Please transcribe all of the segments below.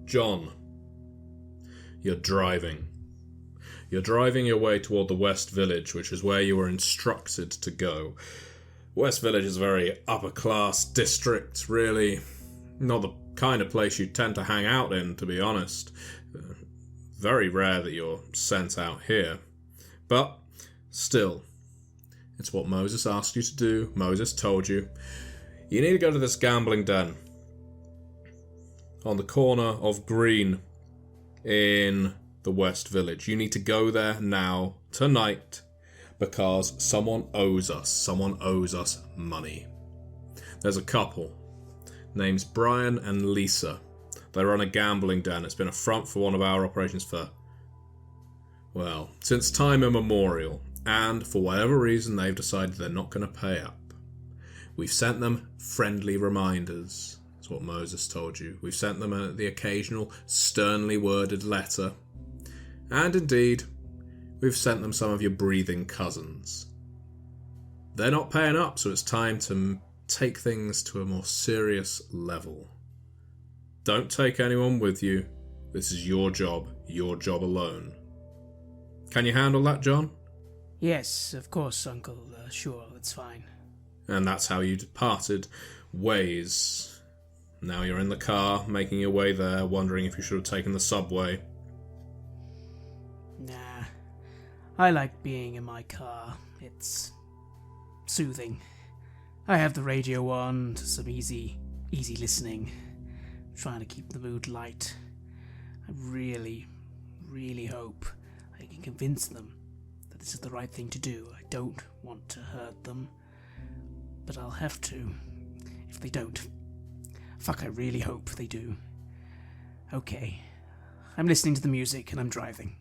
John, you're driving. You're driving your way toward the West Village, which is where you were instructed to go. West Village is a very upper-class district, really. Not the kind of place you tend to hang out in, to be honest. Very rare that you're sent out here. But, still, it's what Moses asked you to do. Moses told you. You need to go to this gambling den. On the corner of Green in the West Village. You need to go there now, tonight, because someone owes us. Someone owes us money. There's a couple. Names Brian and Lisa. They run a gambling den. It's been a front for one of our operations for, well, since time immemorial. And for whatever reason, they've decided they're not going to pay up. We've sent them friendly reminders. That's what Moses told you. We've sent them the occasional sternly worded letter. And indeed, we've sent them some of your breathing cousins. They're not paying up, so it's time to take things to a more serious level. Don't take anyone with you. This is your job alone. Can you handle that, John? Yes, of course, Uncle. Sure, that's fine. And that's how you departed ways. Now you're in the car, making your way there, wondering if you should have taken the subway. Nah, I like being in my car. It's soothing. I have the radio on, some easy listening. Trying to keep the mood light. I really, really hope I can convince them that this is the right thing to do. I don't want to hurt them, but I'll have to if they don't. Fuck, I really hope they do. Okay. I'm listening to the music and I'm driving.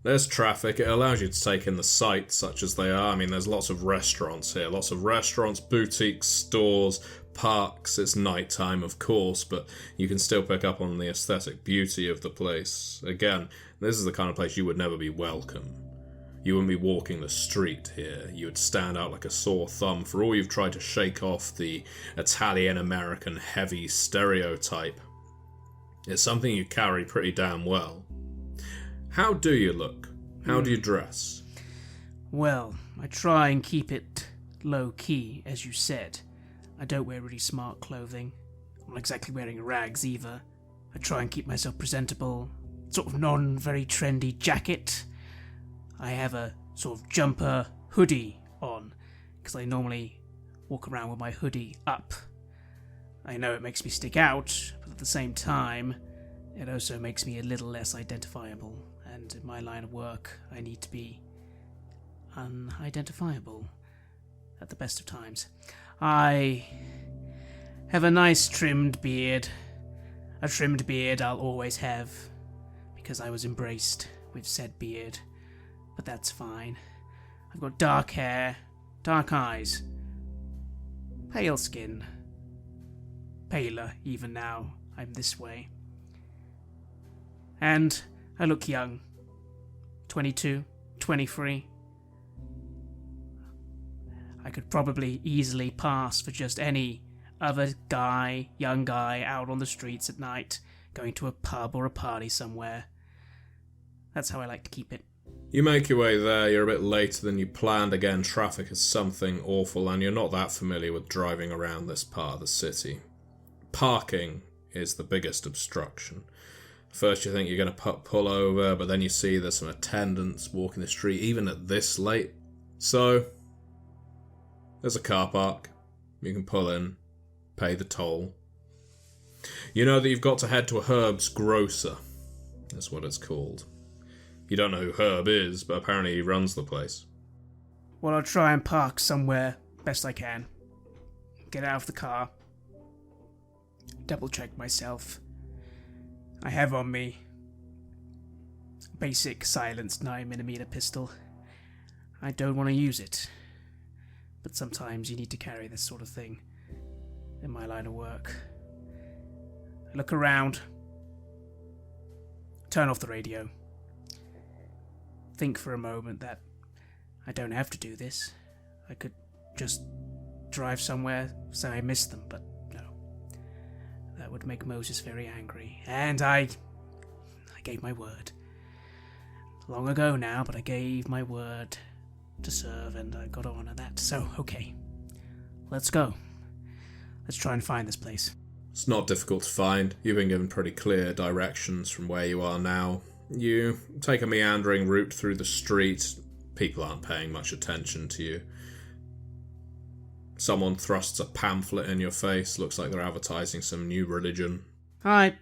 There's traffic. It allows you to take in the sights such as they are. I mean, there's lots of restaurants here. Lots of restaurants, boutiques, stores, parks. It's nighttime, of course, but you can still pick up on the aesthetic beauty of the place. Again, this is the kind of place you would never be welcome. You wouldn't be walking the street here. You would stand out like a sore thumb for all you've tried to shake off the Italian-American heavy stereotype. It's something you carry pretty damn well. How do you look? How do you dress? Well, I try and keep it low-key, as you said. I don't wear really smart clothing. I'm not exactly wearing rags either. I try and keep myself presentable. Sort of non-very trendy jacket. I have a sort of jumper hoodie on, because I normally walk around with my hoodie up. I know it makes me stick out, but at the same time, it also makes me a little less identifiable. And in my line of work, I need to be unidentifiable at the best of times. I have a nice trimmed beard. A trimmed beard I'll always have, because I was embraced with said beard. But that's fine. I've got dark hair, dark eyes, pale skin. Paler, even now I'm this way. And I look young. 22, 23. I could probably easily pass for just any other guy, young guy, out on the streets at night, going to a pub or a party somewhere. That's how I like to keep it. You make your way there, you're a bit later than you planned. Again, traffic is something awful, and you're not that familiar with driving around this part of the city. Parking is the biggest obstruction. First you think you're going to pull over, but then you see there's some attendants walking the street, even at this late. So, there's a car park. You can pull in, pay the toll. You know that you've got to head to a Herb's Grocer. That's what it's called. You don't know who Herb is, but apparently he runs the place. Well, I'll try and park somewhere best I can. Get out of the car. Double check myself. I have on me a basic silenced 9mm pistol. I don't want to use it, but sometimes you need to carry this sort of thing in my line of work. I look around, turn off the radio, think for a moment that I don't have to do this. I could just drive somewhere, say I missed them, but no. That would make Moses very angry. And I gave my word. Long ago now, but I gave my word to serve, and I got to honor that. So, okay. Let's go. Let's try and find this place. It's not difficult to find. You've been given pretty clear directions from where you are now. You take a meandering route through the street. People aren't paying much attention to you. Someone thrusts a pamphlet in your face. Looks like they're advertising some new religion. I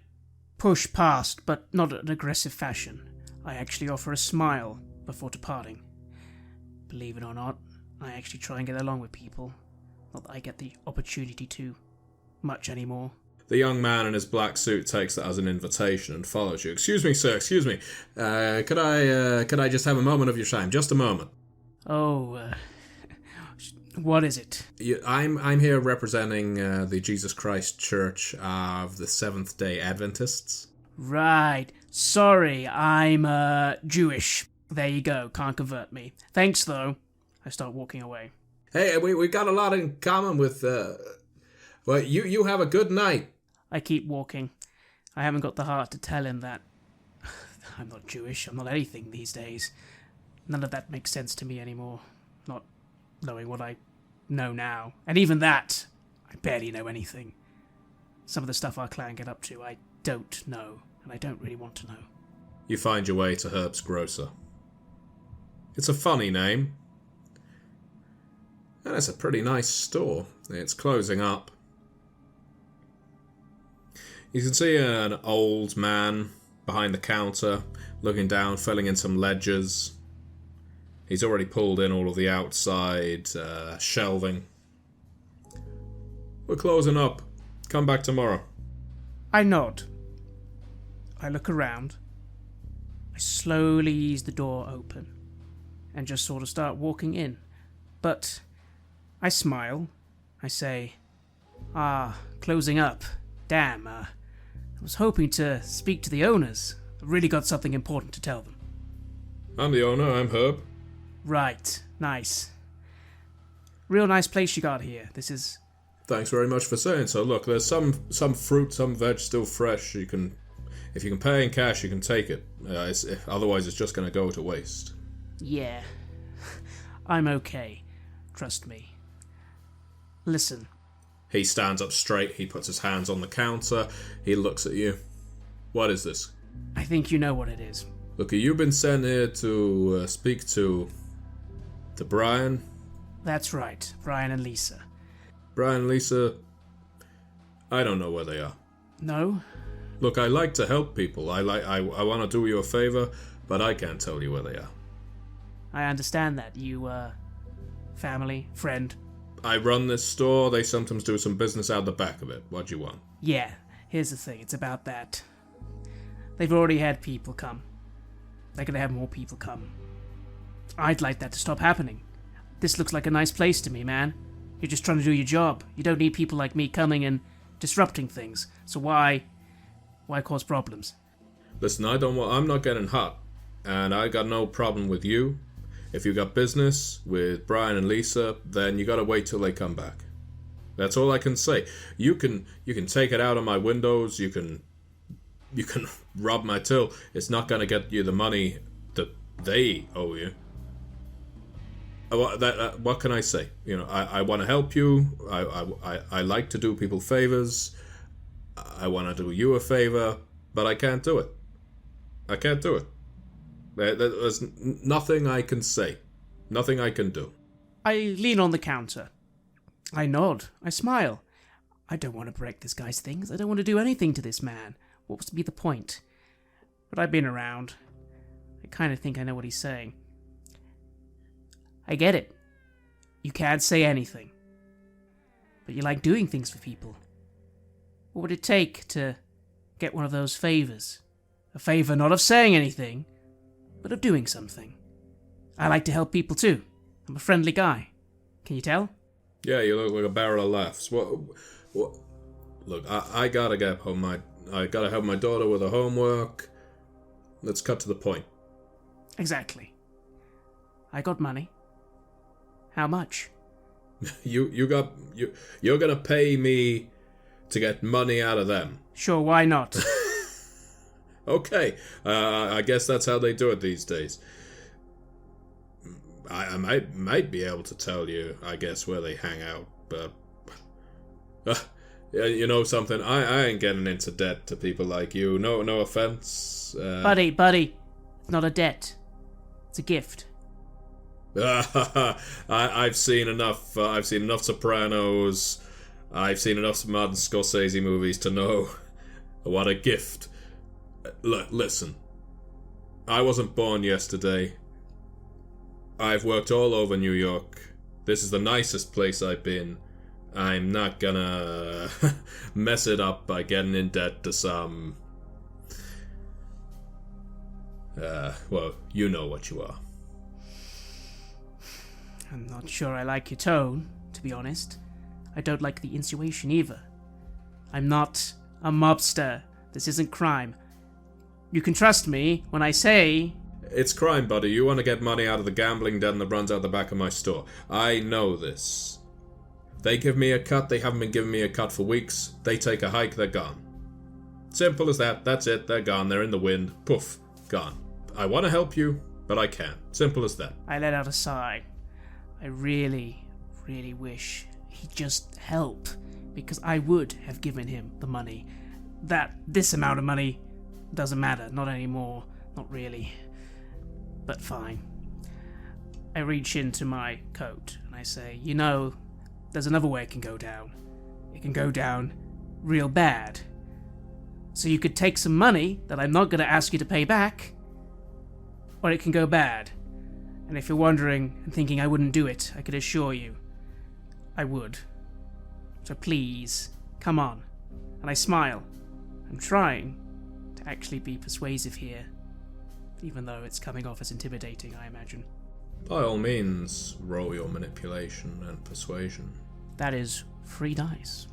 push past, but not in an aggressive fashion. I actually offer a smile before departing. Believe it or not, I actually try and get along with people. Not that I get the opportunity to much anymore. The young man in his black suit takes that as an invitation and follows you. Excuse me, sir, excuse me. Could I just have a moment of your time? Just a moment. Oh, what is it? I'm here representing the Jesus Christ Church of the Seventh-day Adventists. Right. Sorry, I'm, Jewish. There you go, can't convert me. Thanks, though. I start walking away. Hey, we got a lot in common with, well, you have a good night. I keep walking. I haven't got the heart to tell him that I'm not Jewish, I'm not anything these days. None of that makes sense to me anymore. Not knowing what I know now. And even that, I barely know anything. Some of the stuff our clan get up to, I don't know, and I don't really want to know. You find your way to Herb's Grocer. It's a funny name. And it's a pretty nice store. It's closing up. You can see an old man behind the counter, looking down, filling in some ledgers. He's already pulled in all of the outside shelving. We're closing up. Come back tomorrow. I nod. I look around. I slowly ease the door open and just sort of start walking in. But I smile. I say, closing up. Damn, I was hoping to speak to the owners. I've really got something important to tell them. I'm the owner, I'm Herb. Right, nice. Real nice place you got here. This is... Thanks very much for saying so. Look, there's some fruit, some veg still fresh. If you can pay in cash, you can take it. Otherwise, it's just going to go to waste. Yeah. I'm okay. Trust me. Listen. He stands up straight. He puts his hands on the counter. He looks at you. What is this? I think you know what it is. Look, you've been sent here to speak to Brian. That's right. Brian and Lisa. Brian and Lisa, I don't know where they are. No? Look, I like to help people. I want to do you a favor, but I can't tell you where they are. I understand that. You, family, friend. I run this store. They sometimes do some business out the back of it. What do you want? Yeah, here's the thing. It's about that. They've already had people come. They're gonna have more people come. I'd like that to stop happening. This looks like a nice place to me, man. You're just trying to do your job. You don't need people like me coming and disrupting things. So why cause problems? Listen, I'm not getting hot. And I got no problem with you. If you got business with Brian and Lisa, then you gotta wait till they come back. That's all I can say. You can take it out of my windows, you can rob my till. It's not gonna get you the money that they owe you. What can I say? You know, I want to help you. I like to do people favors. I want to do you a favor, but I can't do it. I can't do it. There's nothing I can say. Nothing I can do. I lean on the counter. I nod. I smile. I don't want to break this guy's things. I don't want to do anything to this man. What was to be the point? But I've been around. I kind of think I know what he's saying. I get it. You can't say anything. But you like doing things for people. What would it take to get one of those favors? A favor not of saying anything, but of doing something. I like to help people too. I'm a friendly guy. Can you tell? Yeah, you look like a barrel of laughs. What? Look, I gotta get home. I gotta help my daughter with her homework. Let's cut to the point. Exactly. I got money. How much? You're gonna pay me to get money out of them. Sure, why not? Okay, I guess that's how they do it these days. I might be able to tell you, I guess, where they hang out, but... you know something? I ain't getting into debt to people like you. No offense. Buddy, it's not a debt. It's a gift. I've seen enough. I've seen enough Sopranos. I've seen enough Martin Scorsese movies to know what a gift. Look, listen. I wasn't born yesterday. I've worked all over New York. This is the nicest place I've been. I'm not gonna mess it up by getting in debt to some... well, you know what you are. I'm not sure I like your tone, to be honest. I don't like the insinuation either. I'm not a mobster. This isn't crime. You can trust me when I say... It's crime, buddy. You want to get money out of the gambling den that runs out the back of my store. I know this. They give me a cut. They haven't been giving me a cut for weeks. They take a hike. They're gone. Simple as that. That's it. They're gone. They're in the wind. Poof. Gone. I want to help you, but I can't. Simple as that. I let out a sigh. I really, really wish he'd just help, because I would have given him the money. This amount of money doesn't matter. Not anymore. Not really. But fine. I reach into my coat and I say, you know, there's another way it can go down. It can go down real bad. So you could take some money that I'm not going to ask you to pay back, or it can go bad. And if you're wondering and thinking I wouldn't do it, I could assure you, I would. So please, come on. And I smile. I'm trying to actually be persuasive here, even though it's coming off as intimidating, I imagine. By all means, roll your manipulation and persuasion. That is 3 dice.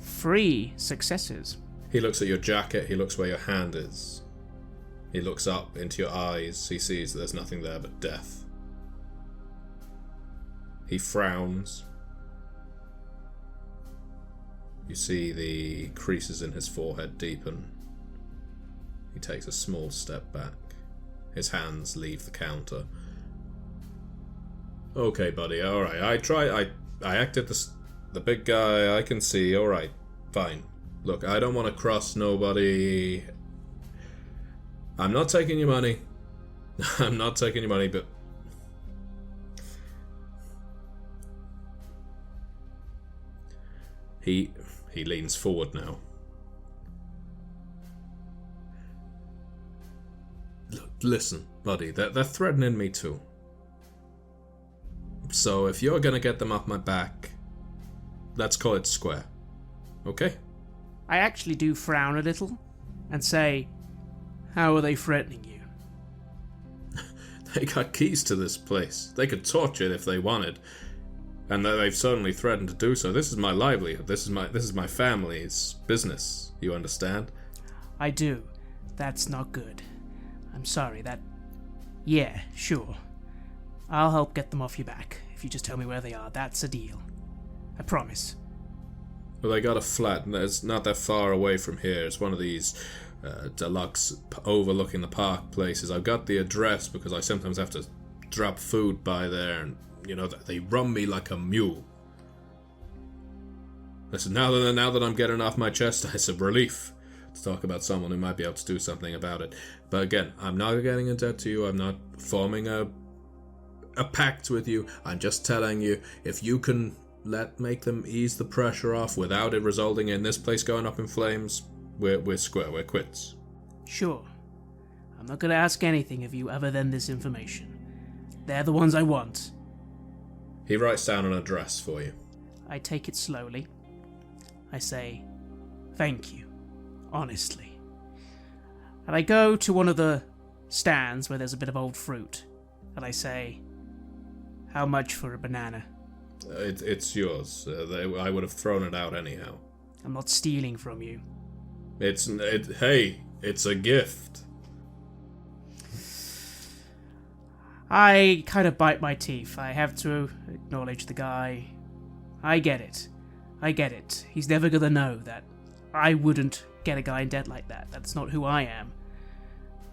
3 successes. He looks at your jacket, he looks where your hand is. He looks up into your eyes, he sees that there's nothing there but death. He frowns. You see the creases in his forehead deepen. He takes a small step back. His hands leave the counter. Okay, buddy, alright. I acted the big guy, I can see, alright. Fine. Look, I don't want to cross nobody. I'm not taking your money. I'm not taking your money, but... He leans forward now. Look, listen, buddy, they're threatening me too. So if you're gonna get them off my back, let's call it square. Okay? I actually do frown a little and say, how are they threatening you? They got keys to this place. They could torture it if they wanted. And they've certainly threatened to do so. This is my livelihood. This is my family's business. You understand? I do. That's not good. I'm sorry, Yeah, sure. I'll help get them off your back, if you just tell me where they are. That's a deal. I promise. Well, they got a flat, and it's not that far away from here. It's one of these deluxe overlooking the park places. I've got the address because I sometimes have to drop food by there, and, you know, they run me like a mule. Listen, now that I'm getting off my chest, it's a relief to talk about someone who might be able to do something about it. But again, I'm not getting in debt to you. I'm not forming a pact with you. I'm just telling you, if you can make them ease the pressure off without it resulting in this place going up in flames, we're square. We're quits. Sure. I'm not going to ask anything of you other than this information. They're the ones I want. He writes down an address for you. I take it slowly. I say, thank you, honestly. And I go to one of the stands where there's a bit of old fruit, and I say, how much for a banana? It's yours. I would have thrown it out anyhow. I'm not stealing from you. Hey, it's a gift. I kind of bite my teeth. I have to acknowledge the guy. I get it. He's never gonna know that I wouldn't get a guy in debt like that. That's not who I am.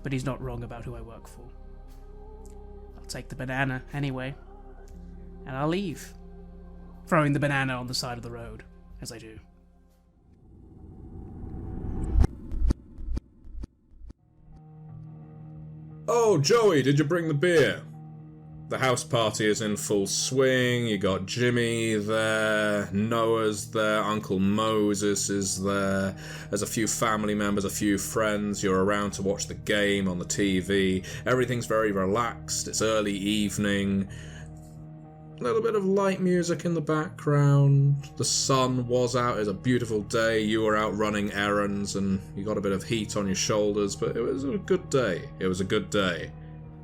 But he's not wrong about who I work for. I'll take the banana anyway. And I'll leave. Throwing the banana on the side of the road, as I do. Oh, Joey, did you bring the beer? The house party is in full swing. You got Jimmy there, Noah's there, Uncle Moses is there. There's a few family members, a few friends. You're around to watch the game on the TV. Everything's very relaxed. It's early evening. A little bit of light music in the background. The sun was out. It was a beautiful day. You were out running errands and you got a bit of heat on your shoulders, but it was a good day.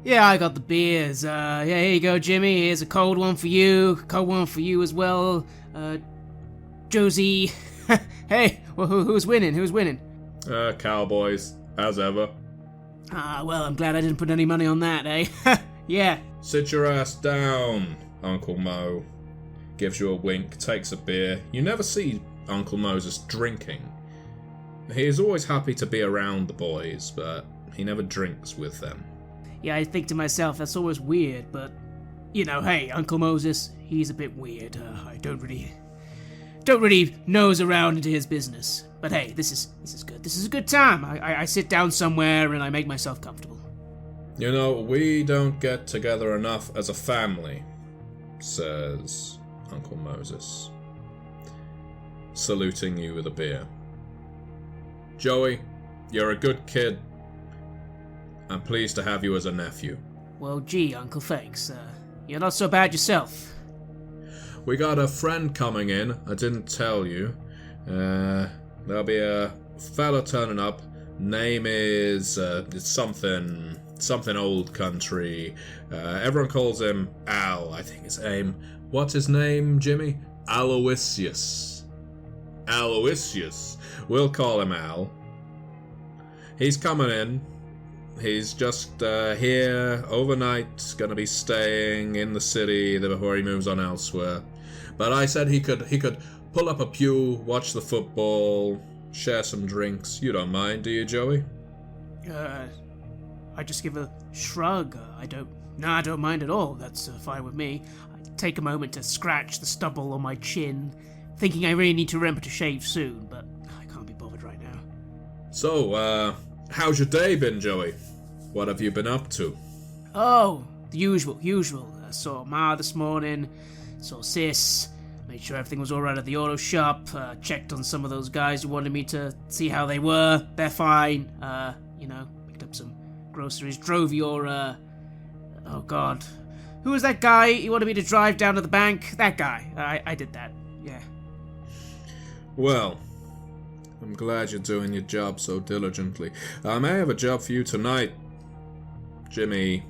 Yeah, I got the beers. Yeah, here you go, Jimmy. Here's a cold one for you. Cold one for you as well. Josie. Hey, well, who's winning? Cowboys, as ever. Well, I'm glad I didn't put any money on that, eh? Yeah. Sit your ass down, Uncle Mo. Gives you a wink, takes a beer. You never see Uncle Moses drinking. He is always happy to be around the boys, but he never drinks with them. Yeah, I think to myself, that's always weird, but, you know, hey, Uncle Moses, he's a bit weird. I don't really nose around into his business. But hey, this is good. This is a good time. I sit down somewhere and I make myself comfortable. You know, we don't get together enough as a family, says Uncle Moses, saluting you with a beer. Joey, you're a good kid. I'm pleased to have you as a nephew. Well, gee, Uncle, thanks. You're not so bad yourself. We got a friend coming in, I didn't tell you. There'll be a fella turning up. Name is, it's something old country. Everyone calls him Al, I think his name. What's his name, Jimmy? Aloysius. We'll call him Al. He's coming in. He's just here overnight, gonna be staying in the city before he moves on elsewhere. But I said he could pull up a pew, watch the football, share some drinks. You don't mind, do you, Joey? I just give a shrug. I don't mind at all. That's fine with me. I take a moment to scratch the stubble on my chin, thinking I really need to remember to shave soon, but I can't be bothered right now. So, how's your day been, Joey? What have you been up to? Oh, the usual. I saw Ma this morning, saw Sis, made sure everything was alright at the auto shop, checked on some of those guys who wanted me to see how they were. They're fine. Picked up some groceries, drove your, oh god. Who was that guy you wanted me to drive down to the bank? That guy. I did that, yeah. Well, I'm glad you're doing your job so diligently. I may have a job for you tonight. Jimmy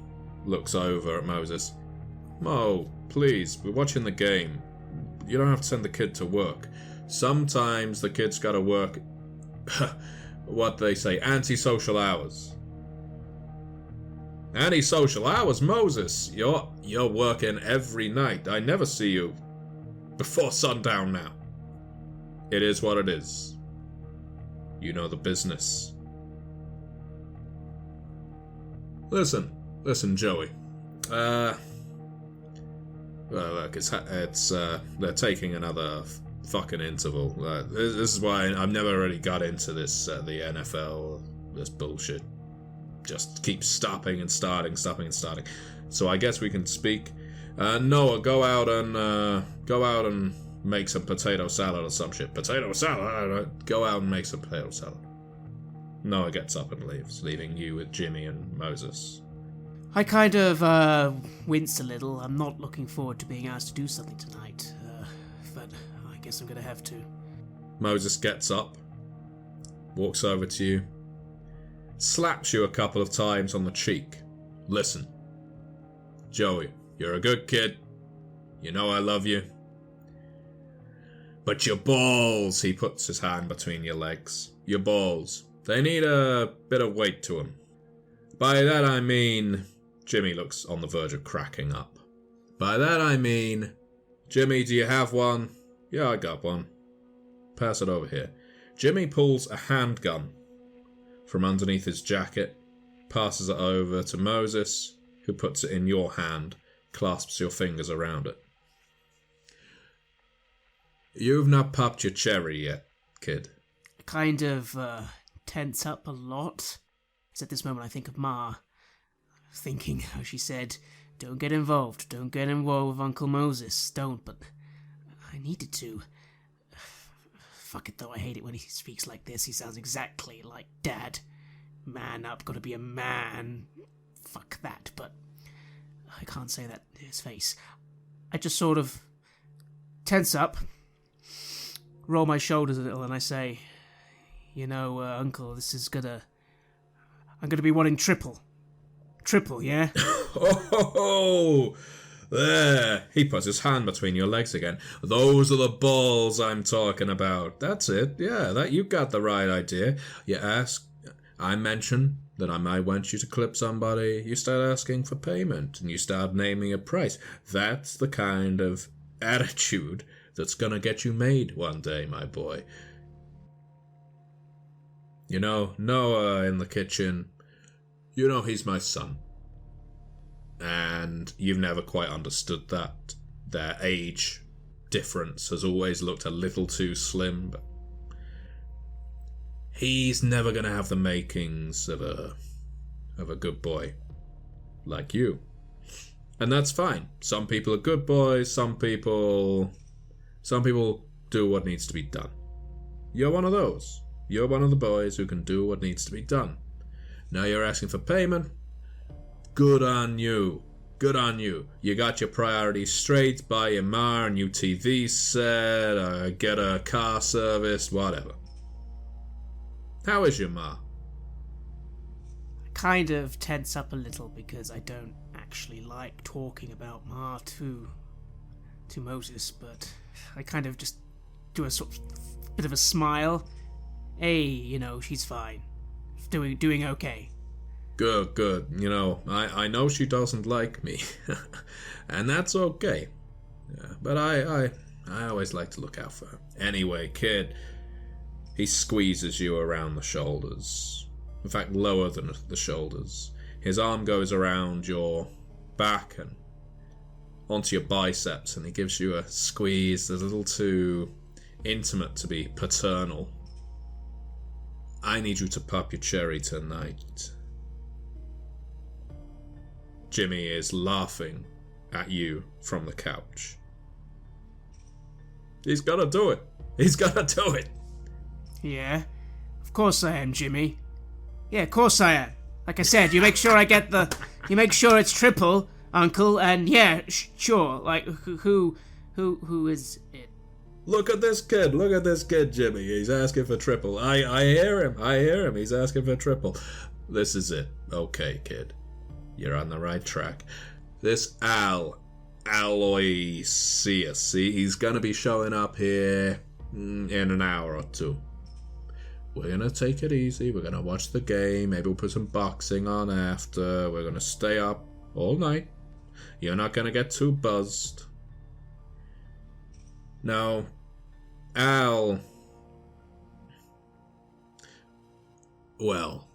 looks over at Moses. Mo, please, we're watching the game. You don't have to send the kid to work. Sometimes the kid's gotta work, what they say, antisocial hours. Antisocial hours, Moses? You're working every night. I never see you before sundown now. It is what it is. You know the business. Listen, Joey. Well, look, it's they're taking another fucking interval. This is why I've never really got into this, the NFL, this bullshit. Just keeps stopping and starting. So I guess we can speak. Noah, go out and make some potato salad or some shit. Potato salad? Go out and make some potato salad. Noah gets up and leaves, leaving you with Jimmy and Moses. I kind of, wince a little. I'm not looking forward to being asked to do something tonight, but I guess I'm gonna have to. Moses gets up, walks over to you, slaps you a couple of times on the cheek. Listen, Joey, you're a good kid. You know I love you. But your balls, he puts his hand between your legs. Your balls. They need a bit of weight to them. By that I mean... Jimmy looks on the verge of cracking up. By that I mean... Jimmy, do you have one? Yeah, I got one. Pass it over here. Jimmy pulls a handgun from underneath his jacket, passes it over to Moses, who puts it in your hand, clasps your fingers around it. You've not popped your cherry yet, kid. I kind of tense up a lot. As at this moment I think of Ma, thinking how she said, don't get involved with Uncle Moses, don't, but I needed to. Fuck it though, I hate it when he speaks like this. He sounds exactly like Dad. Man up, gotta be a man. Fuck that, but I can't say that to his face. I just sort of tense up, roll my shoulders a little, and I say, Uncle, I'm gonna be wanting triple. Triple, yeah? Oh, there. He puts his hand between your legs again. Those are the balls I'm talking about. That's it. Yeah, that you got the right idea. You ask, I mention that I might want you to clip somebody. You start asking for payment, and you start naming a price. That's the kind of attitude that's gonna get you made one day, my boy. Noah in the kitchen, he's my son. And you've never quite understood that. Their age difference has always looked a little too slim, but he's never going to have the makings of a good boy like you. And that's fine. Some people are good boys, some people do what needs to be done. You're one of those. You're one of the boys who can do what needs to be done. Now you're asking for payment. Good on you. Good on you. You got your priorities straight, buy your ma a new TV set, get a car serviced, whatever. How is your ma? I kind of tense up a little because I don't actually like talking about Ma to Moses, but I kind of just do a sort of bit of a smile. Hey, she's fine. Doing okay. Good. I know she doesn't like me. And that's okay. Yeah, but I always like to look out for her. Anyway, kid, he squeezes you around the shoulders. In fact, lower than the shoulders. His arm goes around your back and onto your biceps, and he gives you a squeeze that's a little too intimate to be paternal. I need you to pop your cherry tonight. Jimmy is laughing at you from the couch. He's gotta do it. He's gotta do it. Yeah, of course I am, Jimmy. Yeah, of course I am. Like I said, you make sure you make sure it's triple, Uncle, and yeah, sure. Like, who is it? Look at this kid, Jimmy. He's asking for triple. I hear him. He's asking for triple. This is it. Okay, kid. You're on the right track. This Aloysius, see, he's gonna be showing up here in an hour or two. We're gonna take it easy. We're gonna watch the game. Maybe we'll put some boxing on after. We're gonna stay up all night. You're not gonna get too buzzed. Now, Al... Well,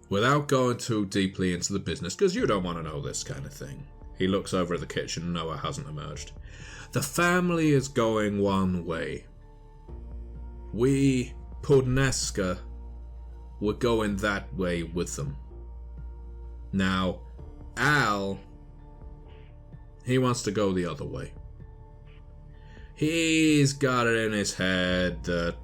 without going too deeply into the business, because you don't want to know this kind of thing. He looks over at the kitchen. Noah hasn't emerged. The family is going one way. We, Podneska, we're going that way with them. Now, Al, he wants to go the other way. He's got it in his head that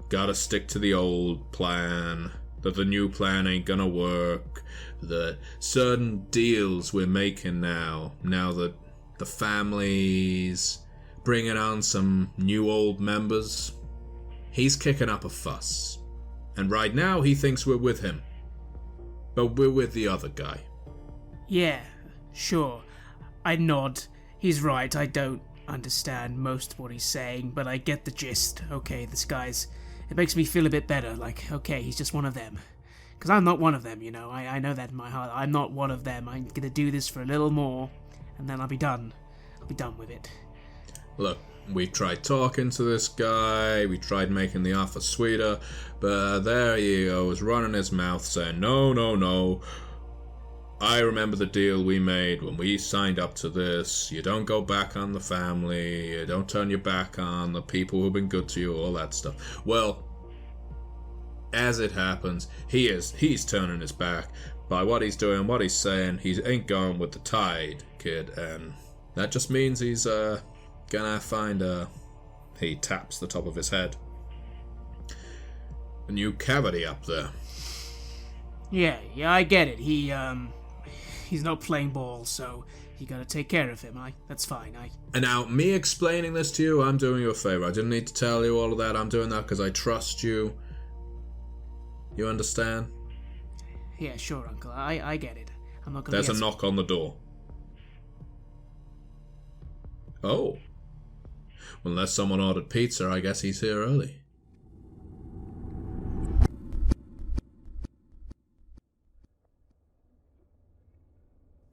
gotta stick to the old plan, that the new plan ain't gonna work, that certain deals we're making now that the family's bringing on some new old members, he's kicking up a fuss. And right now he thinks we're with him. But we're with the other guy. Yeah, sure. I nod. He's right, I don't understand most of what he's saying, but I get the gist. Okay, this guy's... It makes me feel a bit better, like, okay, he's just one of them. Because I'm not one of them, I know that in my heart. I'm not one of them. I'm gonna do this for a little more, and then I'll be done. I'll be done with it. Look, We tried talking to this guy, we tried making the offer sweeter, but there he goes, running his mouth saying, no, no, no. I remember the deal we made when we signed up to this. You don't go back on the family, you don't turn your back on the people who've been good to you, all that stuff. Well, as it happens, he's turning his back. By what he's doing, what he's saying, he ain't going with the tide, kid, and that just means he's gonna find he taps the top of his head, a new cavity up there. Yeah, I get it. He's not playing ball, so you gotta take care of him. That's fine. And now, me explaining this to you, I'm doing you a favor. I didn't need to tell you all of that. I'm doing that because I trust you. You understand? Yeah, sure, Uncle. I get it. I'm not gonna. There's a knock on the door. Oh. Well, unless someone ordered pizza, I guess he's here early.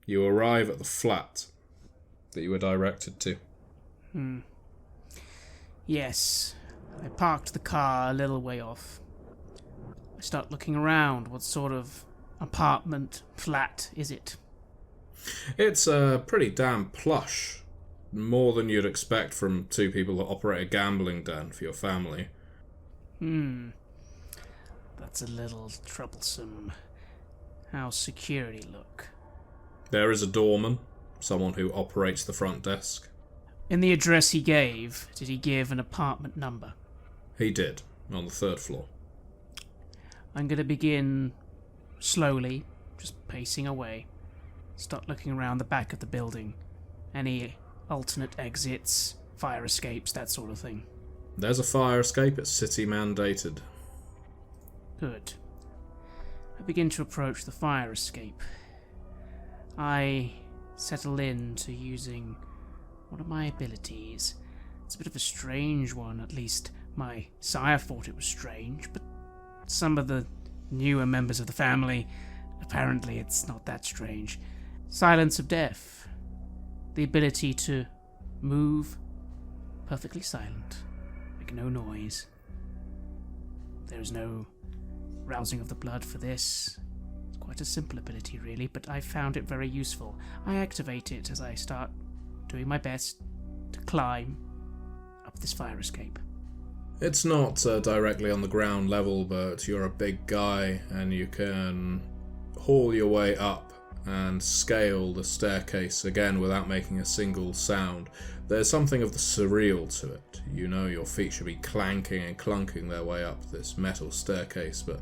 You arrive at the flat that you were directed to. Yes. I parked the car a little way off. I start looking around. What sort of apartment, flat is it? It's pretty damn plush. More than you'd expect from two people that operate a gambling den for your family. That's a little troublesome. How's security look? There is a doorman, someone who operates the front desk. In the address he gave, did he give an apartment number? He did, on the 3rd floor. I'm going to begin slowly, just pacing away. Start looking around the back of the building. Any alternate exits, fire escapes, that sort of thing. There's a fire escape, it's city mandated. Good. I begin to approach the fire escape. I settle into using one of my abilities. It's a bit of a strange one, at least my sire thought it was strange, but some of the newer members of the family, apparently it's not that strange. Silence of death. The ability to move perfectly silent, make no noise. There is no rousing of the blood for this. It's quite a simple ability, really, but I found it very useful. I activate it as I start doing my best to climb up this fire escape. It's not directly on the ground level, but you're a big guy and you can haul your way up and scale the staircase again without making a single sound. There's something of the surreal to it. You know your feet should be clanking and clunking their way up this metal staircase, but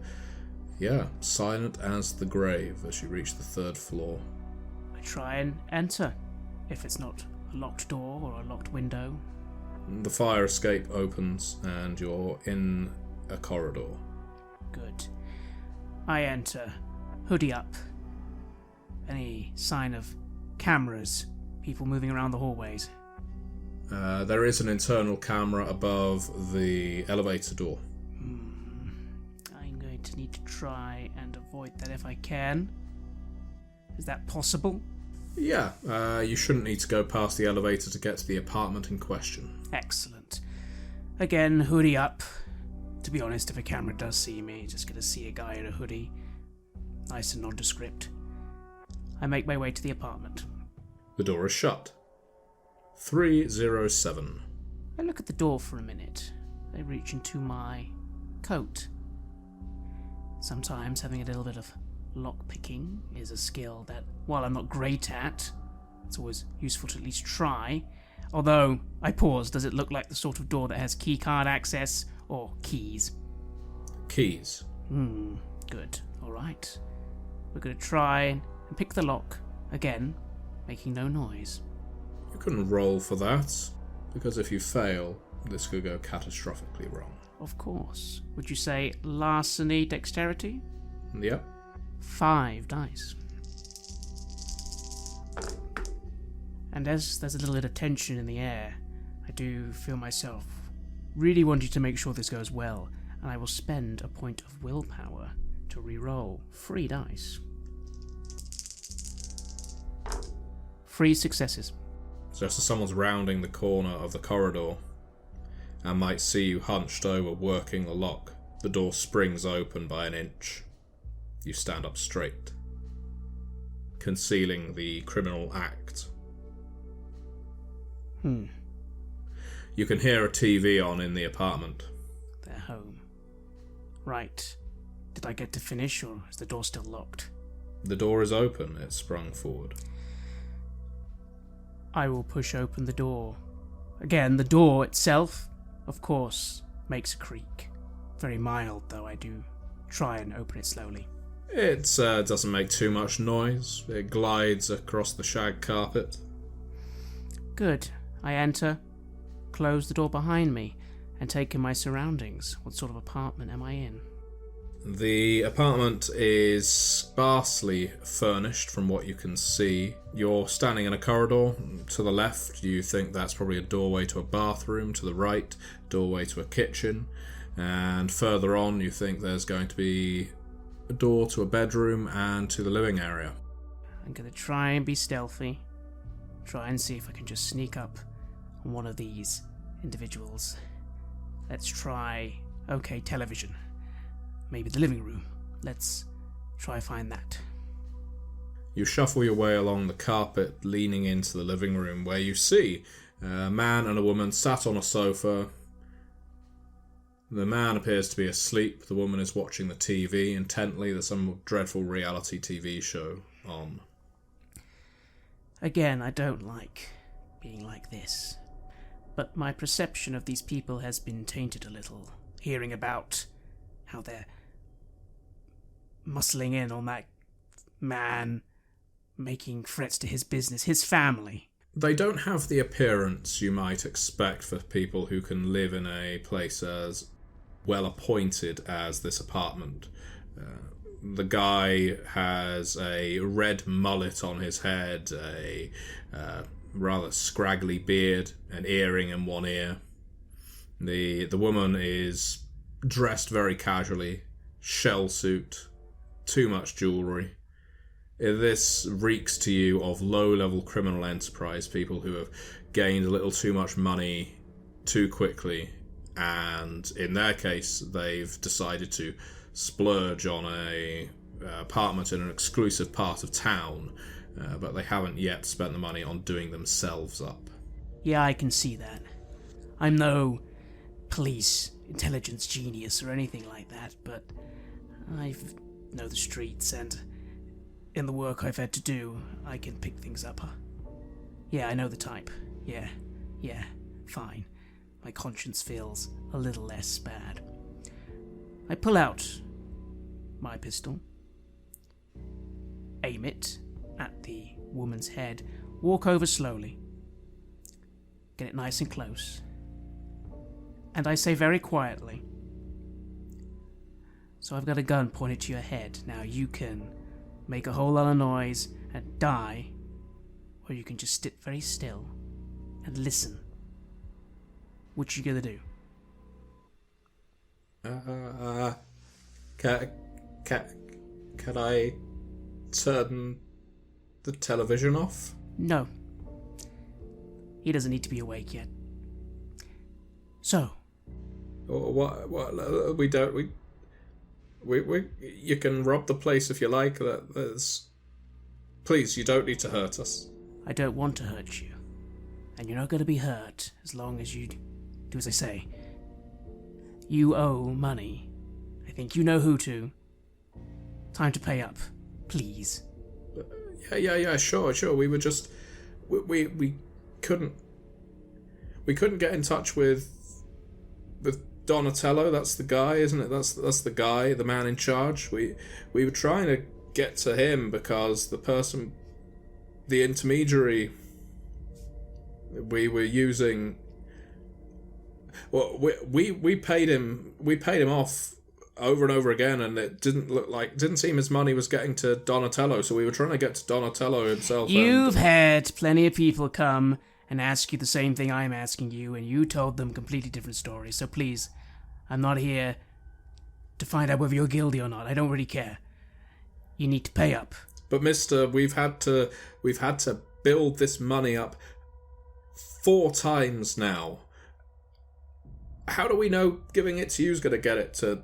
yeah, silent as the grave as you reach the 3rd floor. I try and enter, if it's not a locked door or a locked window. The fire escape opens and you're in a corridor. Good. I enter, hoodie up. Any sign of cameras, people moving around the hallways? There is an internal camera above the elevator door. I'm going to need to try and avoid that if I can. Is that possible? Yeah, you shouldn't need to go past the elevator to get to the apartment in question. Excellent. Again, hoodie up. To be honest, if a camera does see me, just gonna see a guy in a hoodie. Nice and nondescript. I make my way to the apartment. The door is shut. 307. I look at the door for a minute. I reach into my coat. Sometimes having a little bit of lockpicking is a skill that, while I'm not great at, it's always useful to at least try. Although, I pause, does it look like the sort of door that has keycard access or keys? Keys. Good. Alright. We're going to try and pick the lock, again, making no noise. You couldn't roll for that, because if you fail, this could go catastrophically wrong. Of course. Would you say larceny dexterity? Yep. 5 dice. And as there's a little bit of tension in the air, I do feel myself really wanting to make sure this goes well, and I will spend a point of willpower to re-roll 3 dice. 3 successes. just as someone's rounding the corner of the corridor and might see you hunched over working the lock, the door springs open by an inch. You stand up straight, concealing the criminal act. You can hear a TV on in the apartment. They're home. Right. Did I get to finish, or is the door still locked? The door is open. It sprung forward. I will push open the door. Again, the door itself, of course, makes a creak. Very mild, though. I do try and open it slowly. It doesn't make too much noise. It glides across the shag carpet. Good. I enter, close the door behind me, and take in my surroundings. What sort of apartment am I in? The apartment is sparsely furnished from what you can see. You're standing in a corridor. To the left, you think that's probably a doorway to a bathroom. To the right, doorway to a kitchen. And further on, you think there's going to be a door to a bedroom and to the living area. I'm going to try and be stealthy. Try and see if I can just sneak up on one of these individuals. Let's try... Okay, television. Maybe the living room. Let's try find that. You shuffle your way along the carpet, leaning into the living room, where you see a man and a woman sat on a sofa. The man appears to be asleep. The woman is watching the TV intently. There's some dreadful reality TV show on. Again, I don't like being like this. But my perception of these people has been tainted a little. Hearing about how they're muscling in on that man, making threats to his business, his family. They don't have the appearance you might expect for people who can live in a place as well appointed as this apartment. The guy has a red mullet on his head, a rather scraggly beard, an earring in one ear. The woman is dressed very casually, shell suit, too much jewellery. This reeks to you of low-level criminal enterprise, people who have gained a little too much money too quickly, and in their case, they've decided to splurge on a apartment in an exclusive part of town, but they haven't yet spent the money on doing themselves up. Yeah, I can see that. I'm no police intelligence genius or anything like that, but I know the streets, and in the work I've had to do, I can pick things up. Yeah, I know the type. Yeah, fine. My conscience feels a little less bad. I pull out my pistol, aim it at the woman's head, walk over slowly, get it nice and close, and I say very quietly, "So I've got a gun pointed to your head. Now you can make a whole lot of noise and die, or you can just sit very still and listen. What you gonna do?" Can I turn the television off? No. He doesn't need to be awake yet. So. What? We don't. We. You can rob the place if you like. Please, you don't need to hurt us. I don't want to hurt you. And you're not going to be hurt as long as you do as I say. You owe money. I think you know who to. Time to pay up. Please. Yeah, sure. We were just... We couldn't get in touch with Donatello. That's the guy, isn't it? That's the guy, the man in charge. We were trying to get to him because the intermediary we were using... Well, we paid him off over and over again, and it didn't seem his money was getting to Donatello, so we were trying to get to Donatello himself. You've had plenty of people come and ask you the same thing I'm asking you, and you told them completely different stories, so please, I'm not here to find out whether you're guilty or not. I don't really care. You need to pay up. But mister, we've had to build this money up 4 times now. How do we know giving it to you is going to get it to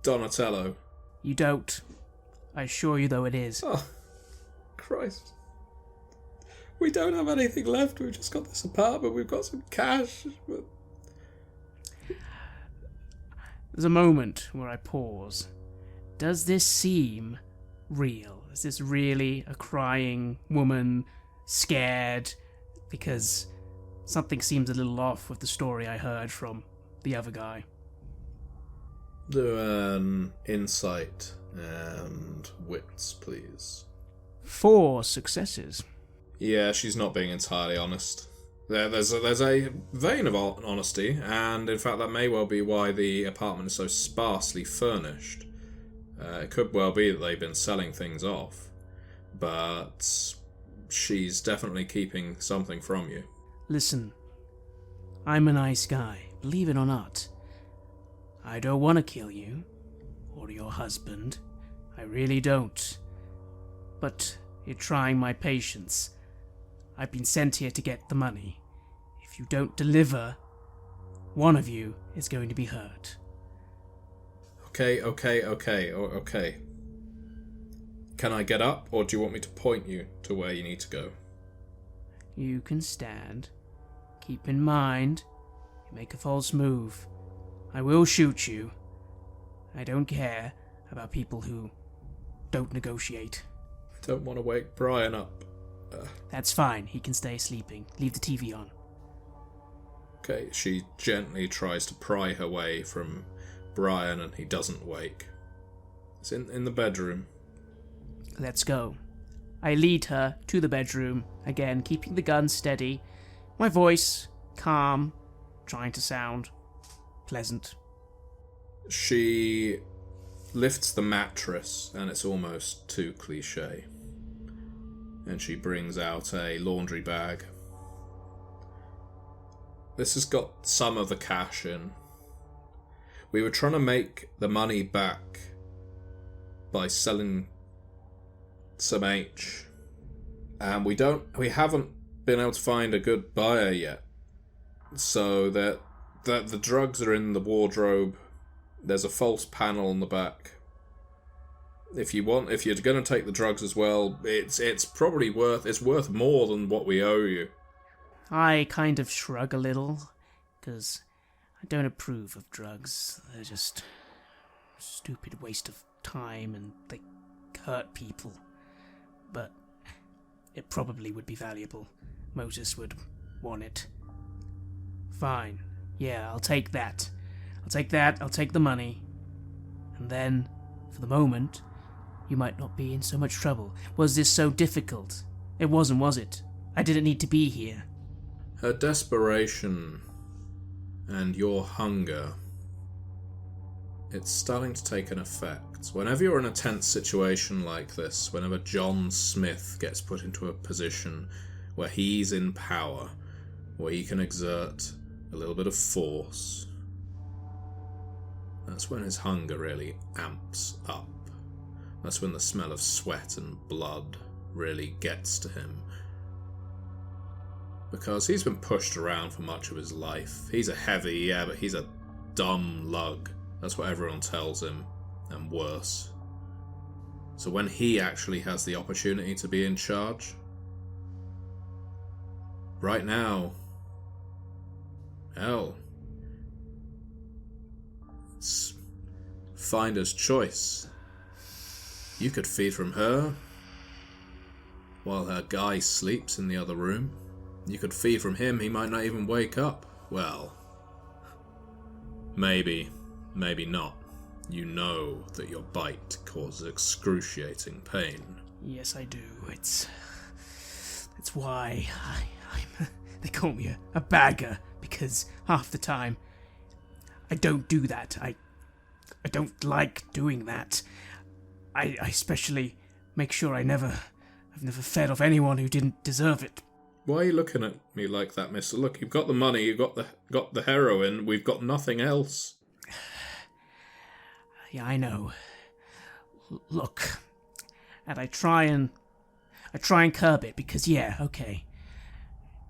Donatello? You don't. I assure you, though, it is. Oh, Christ. We don't have anything left. We've just got this apartment. We've got some cash. But... There's a moment where I pause. Does this seem real? Is this really a crying woman, scared? Because something seems a little off with the story I heard from the other guy. Do an insight and wits, please. 4 successes. Yeah, she's not being entirely honest. There's a vein of honesty, and in fact that may well be why the apartment is so sparsely furnished. It could well be that they've been selling things off, but she's definitely keeping something from you. Listen, I'm a nice guy, believe it or not. I don't want to kill you, or your husband. I really don't. But you're trying my patience. I've been sent here to get the money. If you don't deliver, one of you is going to be hurt. Okay. Can I get up, or do you want me to point you to where you need to go? You can stand. Keep in mind, you make a false move, I will shoot you. I don't care about people who don't negotiate. I don't want to wake Brian up. That's fine, he can stay sleeping. Leave the TV on. Okay, she gently tries to pry her way from Brian, and he doesn't wake. It's in the bedroom. Let's go. I lead her to the bedroom, again keeping the gun steady. My voice calm, trying to sound pleasant. She lifts the mattress, and it's almost too cliche. And she brings out a laundry bag. This has got some of the cash in. We were trying to make the money back by selling some H. And we haven't been able to find a good buyer yet. So that the drugs are in the wardrobe. There's a false panel on the back. If you're going to take the drugs as well, it's probably worth more than what we owe you. I kind of shrug a little, because I don't approve of drugs. They're just a stupid waste of time and they hurt people. But it probably would be valuable. Moses would want it. Fine. Yeah, I'll take that. I'll take the money. And then, for the moment, you might not be in so much trouble. Was this so difficult? It wasn't, was it? I didn't need to be here. Her desperation and your hunger, it's starting to take an effect. Whenever you're in a tense situation like this, whenever John Smith gets put into a position where he's in power, where he can exert a little bit of force, that's when his hunger really amps up. That's when the smell of sweat and blood really gets to him. Because he's been pushed around for much of his life. He's a heavy, but he's a dumb lug. That's what everyone tells him, and worse. So when he actually has the opportunity to be in charge, right now, hell, it's finder's choice. You could feed from her while her guy sleeps in the other room. You could feed from him, he might not even wake up. Well, maybe not. You know that your bite causes excruciating pain. Yes, I do. It's why they call me a bagger, because half the time I don't do that. I don't like doing that. I especially make sure I've never fed off anyone who didn't deserve it. Why are you looking at me like that, mister? Look, you've got the money, you've got the heroin, we've got nothing else. Yeah, I know. Look, and I try and curb it because, yeah, okay.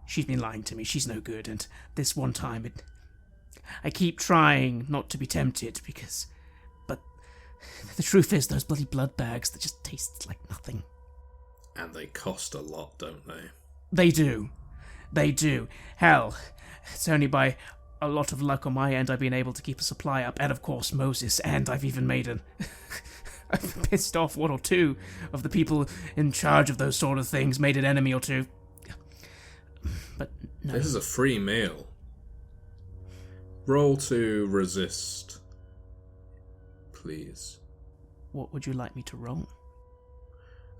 she's been lying to me. She's no good, and this one time I keep trying not to be tempted, but the truth is those bloody blood bags, they just taste like nothing. And they cost a lot, don't they? They do. They do. Hell, it's only by a lot of luck on my end I've been able to keep a supply up, and of course Moses, and I've even made I've pissed off one or two of the people in charge of those sort of things, made an enemy or two. But no. This is a free meal. Roll to resist, please. What would you like me to roll?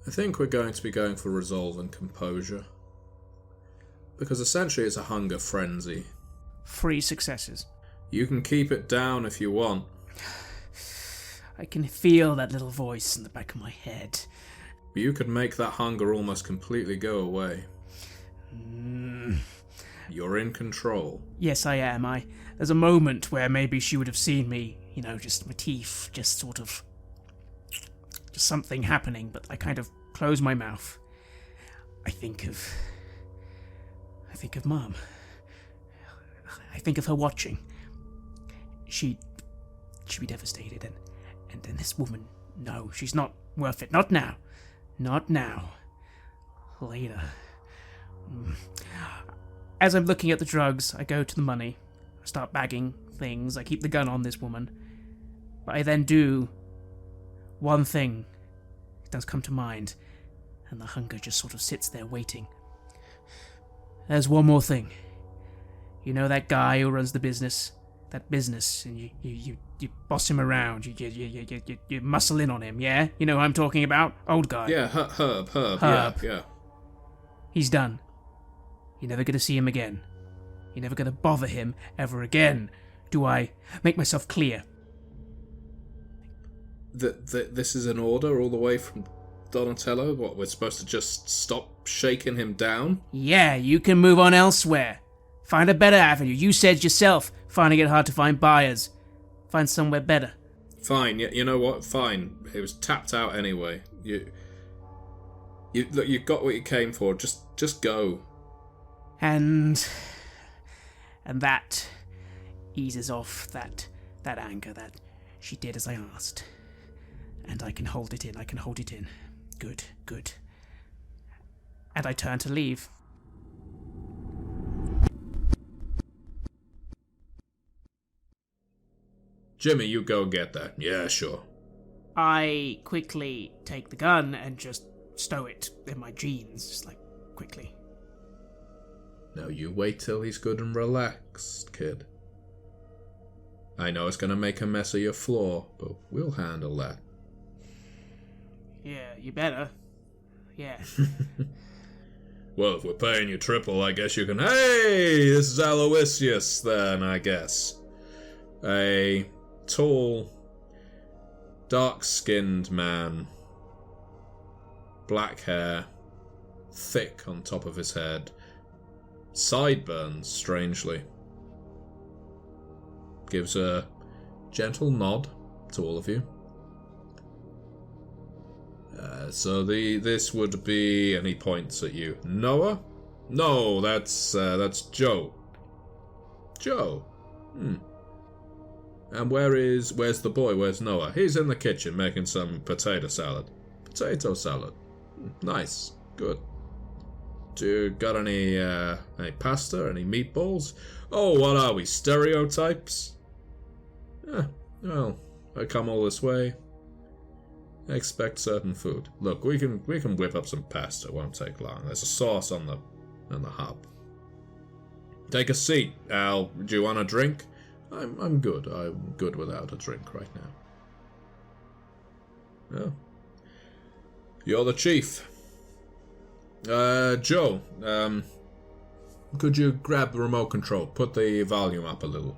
I think we're going to be going for resolve and composure. Because essentially it's a hunger frenzy. 3 successes. You can keep it down if you want. I can feel that little voice in the back of my head. But you could make that hunger almost completely go away. You're in control. Yes, I am. There's a moment where maybe she would have seen me, just my teeth, just sort of... just something happening, but I kind of close my mouth. I think of Mum. I think of her watching. She'd be devastated, and this woman, no, she's not worth it. Not now. Not now. Later. As I'm looking at the drugs, I go to the money. I start bagging things. I keep the gun on this woman. But I then do one thing. It does come to mind, and the hunger just sort of sits there waiting. There's one more thing. You know that guy who runs the business? That business, and you boss him around, you muscle in on him, yeah? You know who I'm talking about? Old guy. Yeah, Herb. Yeah. He's done. You're never gonna see him again. You're never gonna bother him ever again. Do I make myself clear? This is an order all the way from Donatello? What, we're supposed to just stop shaking him down? Yeah, you can move on elsewhere. Find a better avenue. You said yourself, finding it hard to find buyers. Find somewhere better. Fine, you know what? Fine. It was tapped out anyway. You look, you got what you came for. Just go. And that eases off that anger that she did as I asked. And I can hold it in. Good. And I turn to leave. Jimmy, you go get that. Yeah, sure. I quickly take the gun and just stow it in my jeans, just like, quickly. Now you wait till he's good and relaxed, kid. I know it's gonna make a mess of your floor, but we'll handle that. Yeah, you better. Yeah. Well, if we're paying you triple, I guess you can... Hey, this is Aloysius, then, I guess. A tall, dark-skinned man. Black hair. Thick on top of his head. Sideburns, strangely. Gives a gentle nod to all of you. So this would be, and he points at you. Noah? No, that's Joe. Joe. And where's the boy? Where's Noah? He's in the kitchen making some potato salad. Potato salad. Nice. Good. Do you got any pasta? Any meatballs? Oh, what are we, stereotypes? Well, I come all this way. I expect certain food. Look, we can whip up some pasta. It won't take long. There's a sauce on the hob. Take a seat, Al. Do you want a drink? I'm good. I'm good without a drink right now. Yeah. You're the chief. Joe, could you grab the remote control? Put the volume up a little.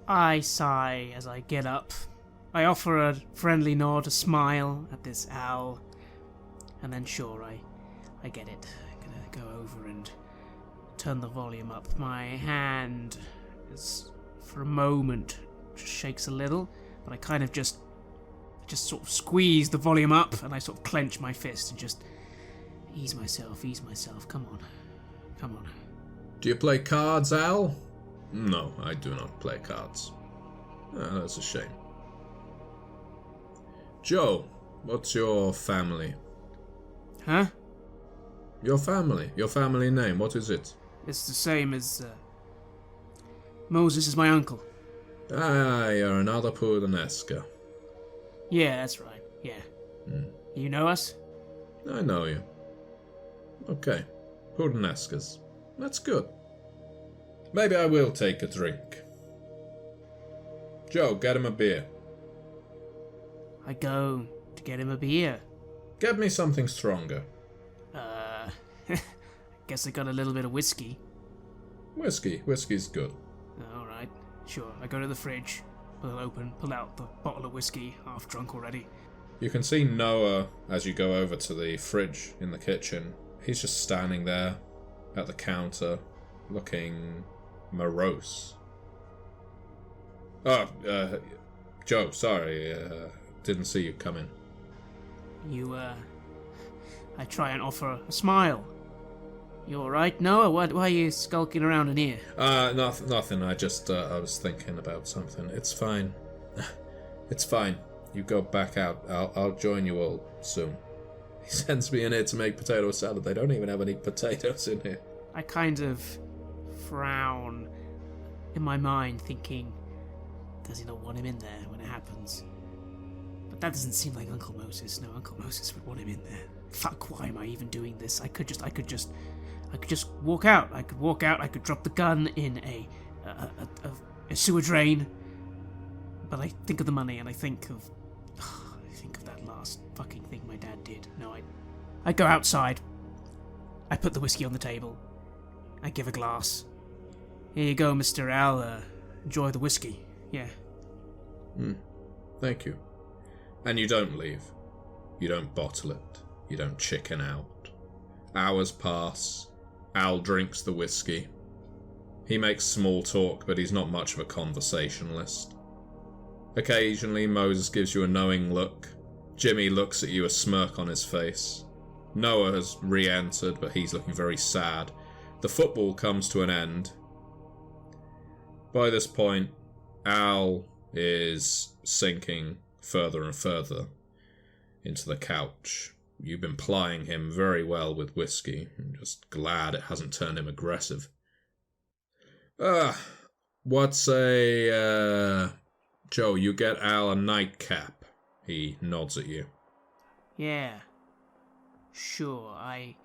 I sigh as I get up. I offer a friendly nod, a smile at this owl, and then sure, I get it. I'm gonna go over and turn the volume up. My hand is, for a moment, shakes a little, but I kind of just sort of squeeze the volume up, and I sort of clench my fist and just ease myself, come on. Come on. Do you play cards, Al? No, I do not play cards. That's a shame. Joe, what's your family? Huh? Your family name, what is it? It's the same as, Moses is my uncle. Ah, you're another Pudaneska. Yeah, that's right, yeah. You know us? I know you. Okay, Pudaneskas. That's good. Maybe I will take a drink. Joe, get him a beer. I go to get him a beer. Get me something stronger. Guess I got a little bit of whiskey. Whiskey's good. Alright, sure. I go to the fridge, pull out the bottle of whiskey, half drunk already. You can see Noah as you go over to the fridge in the kitchen. He's just standing there at the looking morose. Oh, Joe, sorry, didn't see you come in. I try and offer a smile. You alright, Noah? Why are you skulking around in here? Nothing, I was thinking about something. It's fine. It's fine. You go back out. I'll join you all soon. He sends me in here to make potato salad. They don't even have any potatoes in here. I kind of frown in my mind, thinking, does he not want him in there when it happens? But that doesn't seem like Uncle Moses. No, Uncle Moses would want him in there. Fuck, why am I even doing this? I could just walk out. I could drop the gun in a sewer drain. But I think of the money, and I think of that last fucking thing my dad did. No, I go outside. I put the whiskey on the table. I give a glass. Here you go, Mr. Al. Enjoy the whiskey. Yeah. Thank you. And you don't leave. You don't bottle it. You don't chicken out. Hours pass. Al drinks the whiskey. He makes small talk, but he's not much of a conversationalist. Occasionally, Moses gives you a knowing look. Jimmy looks at you, a smirk on his face. Noah has re-entered, but he's looking very sad. The football comes to an end. By this point, Al is sinking further and further into the couch. You've been plying him very well with whiskey. I'm just glad it hasn't turned him aggressive. What's Joe, you get Al a nightcap. He nods at you. Yeah. Sure, I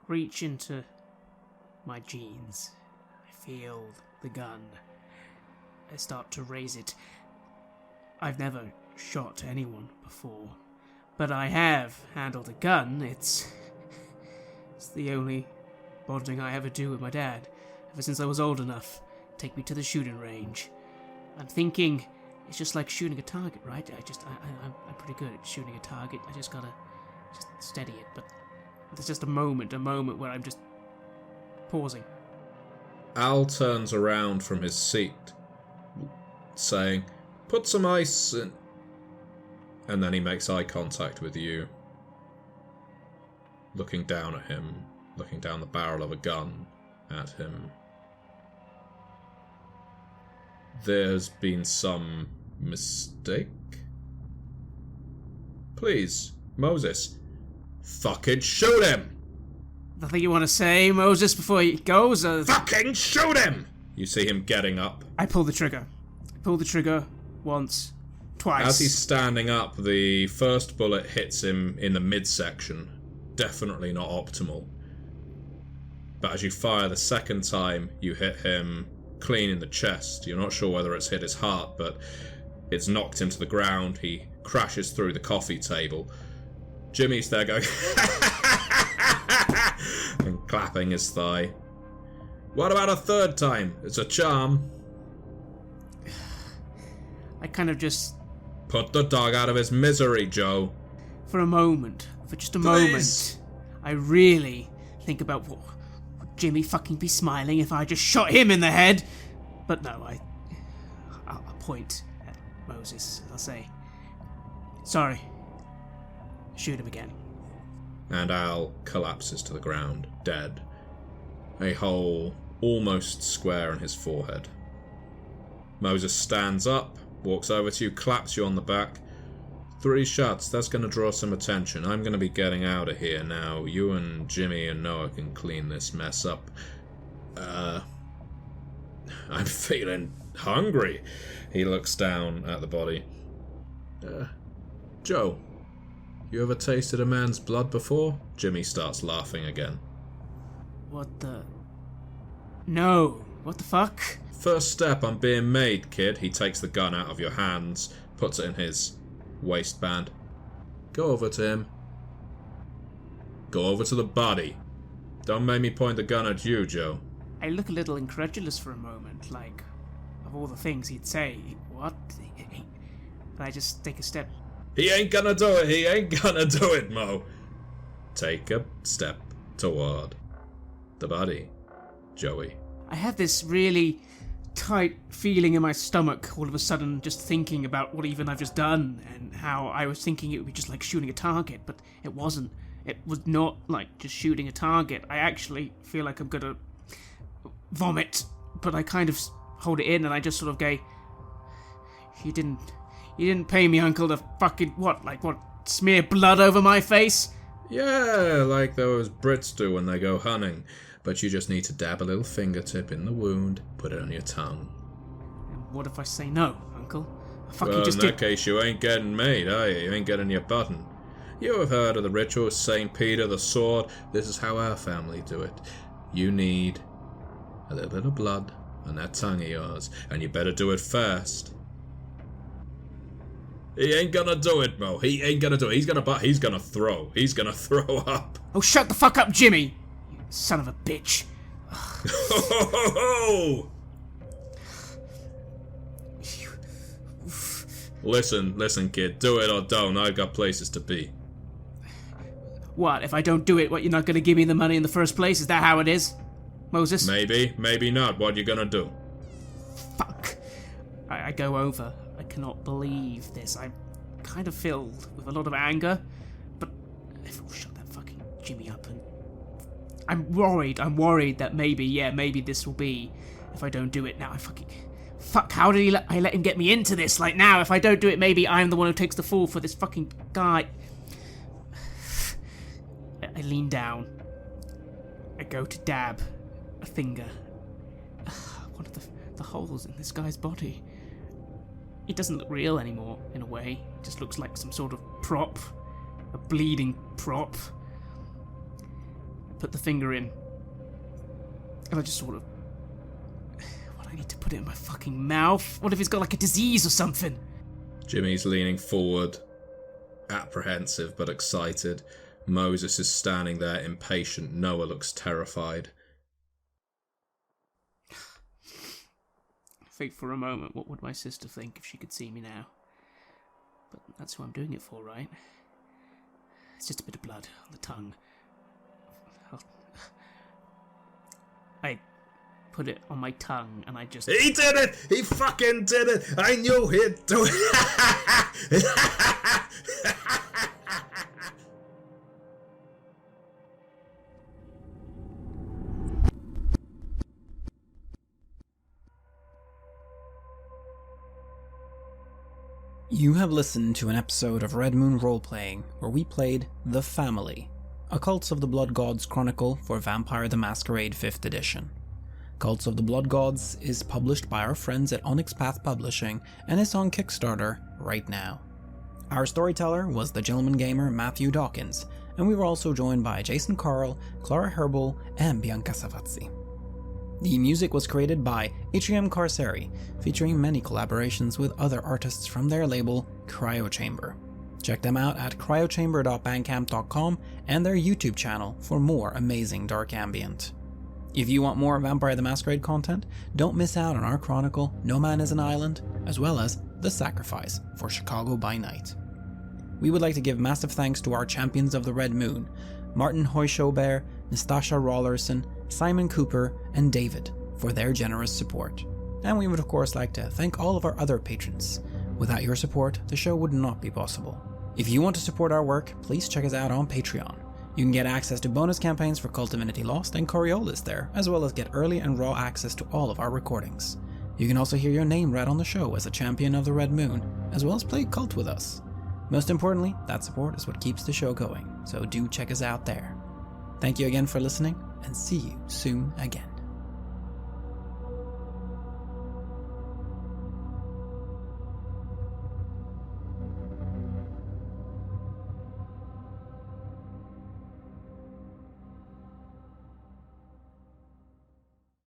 reach into my jeans. I feel the gun. I start to raise it. I've never shot anyone before, but I have handled a gun. It's the only bonding I ever do with my dad, ever since I was old enough. Take me to the shooting range. I'm thinking it's just like shooting a target, right? I'm pretty good at shooting a target. I just gotta steady it. But there's just a moment where I'm just pausing. Al turns around from his seat, saying, "Put some ice in." And then he makes eye contact with you, looking down at him, looking down the barrel of a gun at him. There's been some mistake? Please, Moses, fucking shoot him! Nothing you want to say, Moses, before he goes? Fucking shoot him! You see him getting up. I pull the trigger. Once, twice. As he's standing up, the first bullet hits him in the midsection. Definitely not optimal. But as you fire the second time, you hit him clean in the chest. You're not sure whether it's hit his heart, but it's knocked him to the ground. He crashes through the coffee table. Jimmy's there going and clapping his thigh. What about a third time? It's a charm. I kind of just... Put the dog out of his misery, Joe. For just a moment, I really think about would Jimmy fucking be smiling if I just shot him in the head? But no, I'll point at Moses. I'll say, sorry. Shoot him again. And Al collapses to the ground, dead. a hole almost square in his forehead. Moses stands up, walks over to you, claps you on the back. 3 shots, that's going to draw some attention. I'm going to be getting out of here now. You and Jimmy and Noah can clean this mess up. I'm feeling hungry. He looks down at the body. Joe, you ever tasted a man's blood before? Jimmy starts laughing again. What the... No. What the fuck? First step on being made, kid. He takes the gun out of your hands, puts it in his waistband. Go over to him. Go over to the body. Don't make me point the gun at you, Joe. I look a little incredulous for a moment, like, of all the things he'd say, what? But I just take a step. He ain't gonna do it, he ain't gonna do it, Mo. Take a step toward the body, Joey. I have this really tight feeling in my stomach all of a sudden, just thinking about what even I've just done, and how I was thinking it would be just like shooting a target, but it wasn't. It was not like just shooting a target. I actually feel like I'm gonna vomit, but I kind of hold it in and I just sort of go, You didn't pay me, Uncle, to fucking, what, smear blood over my face? Yeah, like those Brits do when they go hunting. But you just need to dab a little fingertip in the wound, put it on your tongue. And what if I say no, Uncle? In that case, you ain't getting made, are you? You ain't getting your button. You have heard of the ritual, St. Peter, the sword. This is how our family do it. You need a little bit of blood on that tongue of yours, and you better do it fast. He ain't gonna do it, Mo. He ain't gonna do it. He's gonna throw. He's gonna throw up. Oh, shut the fuck up, Jimmy! You son of a bitch. Listen, kid. Do it or don't. I've got places to be. What, if I don't do it, you're not gonna give me the money in the first place? Is that how it is, Moses? Maybe not. What you gonna do? Fuck. I go over. I cannot believe this. I'm kind of filled with a lot of anger, but everyone shut that fucking Jimmy up. And I'm worried that maybe this will be, if I don't do it now. Fuck, how did I let him get me into this? Like, now, if I don't do it, maybe I'm the one who takes the fall for this fucking guy. I lean down. I go to dab a finger. One of the holes in this guy's body. It doesn't look real anymore, in a way. It just looks like some sort of prop. A bleeding prop. I put the finger in. And I just sort of... What, I need to put it in my fucking mouth? What if he's got like a disease or something? Jimmy's leaning forward, apprehensive but excited. Moses is standing there, impatient. Noah looks terrified. I think for a moment, what would my sister think if she could see me now? But that's who I'm doing it for, right? It's just a bit of blood on the tongue. I put it on my tongue and I just... He did it! He fucking did it! I knew he'd do it! You have listened to an episode of Red Moon Roleplaying where we played The Family, a Cults of the Blood Gods chronicle for Vampire the Masquerade 5th edition. Cults of the Blood Gods is published by our friends at Onyx Path Publishing and is on Kickstarter right now. Our storyteller was the gentleman gamer Matthew Dawkins, and we were also joined by Jason Carl, Klara Herbøl, and Bianca Savazzi. The music was created by Atrium Carceri, featuring many collaborations with other artists from their label Cryo-Chamber. Check them out at cryochamber.bandcamp.com and their YouTube channel for more amazing dark ambient. If you want more Vampire the Masquerade content, don't miss out on our chronicle No Man is an Island, as well as The Sacrifice for Chicago by Night. We would like to give massive thanks to our champions of the Red Moon, Martin Heuschober, Nastasia Raulerson, Simon Cooper, and David, for their generous support. And we would of course like to thank all of our other patrons. Without your support, the show would not be possible. If you want to support our work, please check us out on Patreon. You can get access to bonus campaigns for Cult Divinity Lost and Coriolis there, as well as get early and raw access to all of our recordings. You can also hear your name read on the show as a champion of the Red Moon, as well as play Cult with us. Most importantly, that support is what keeps the show going, so do check us out there. Thank you again for listening, and see you soon again.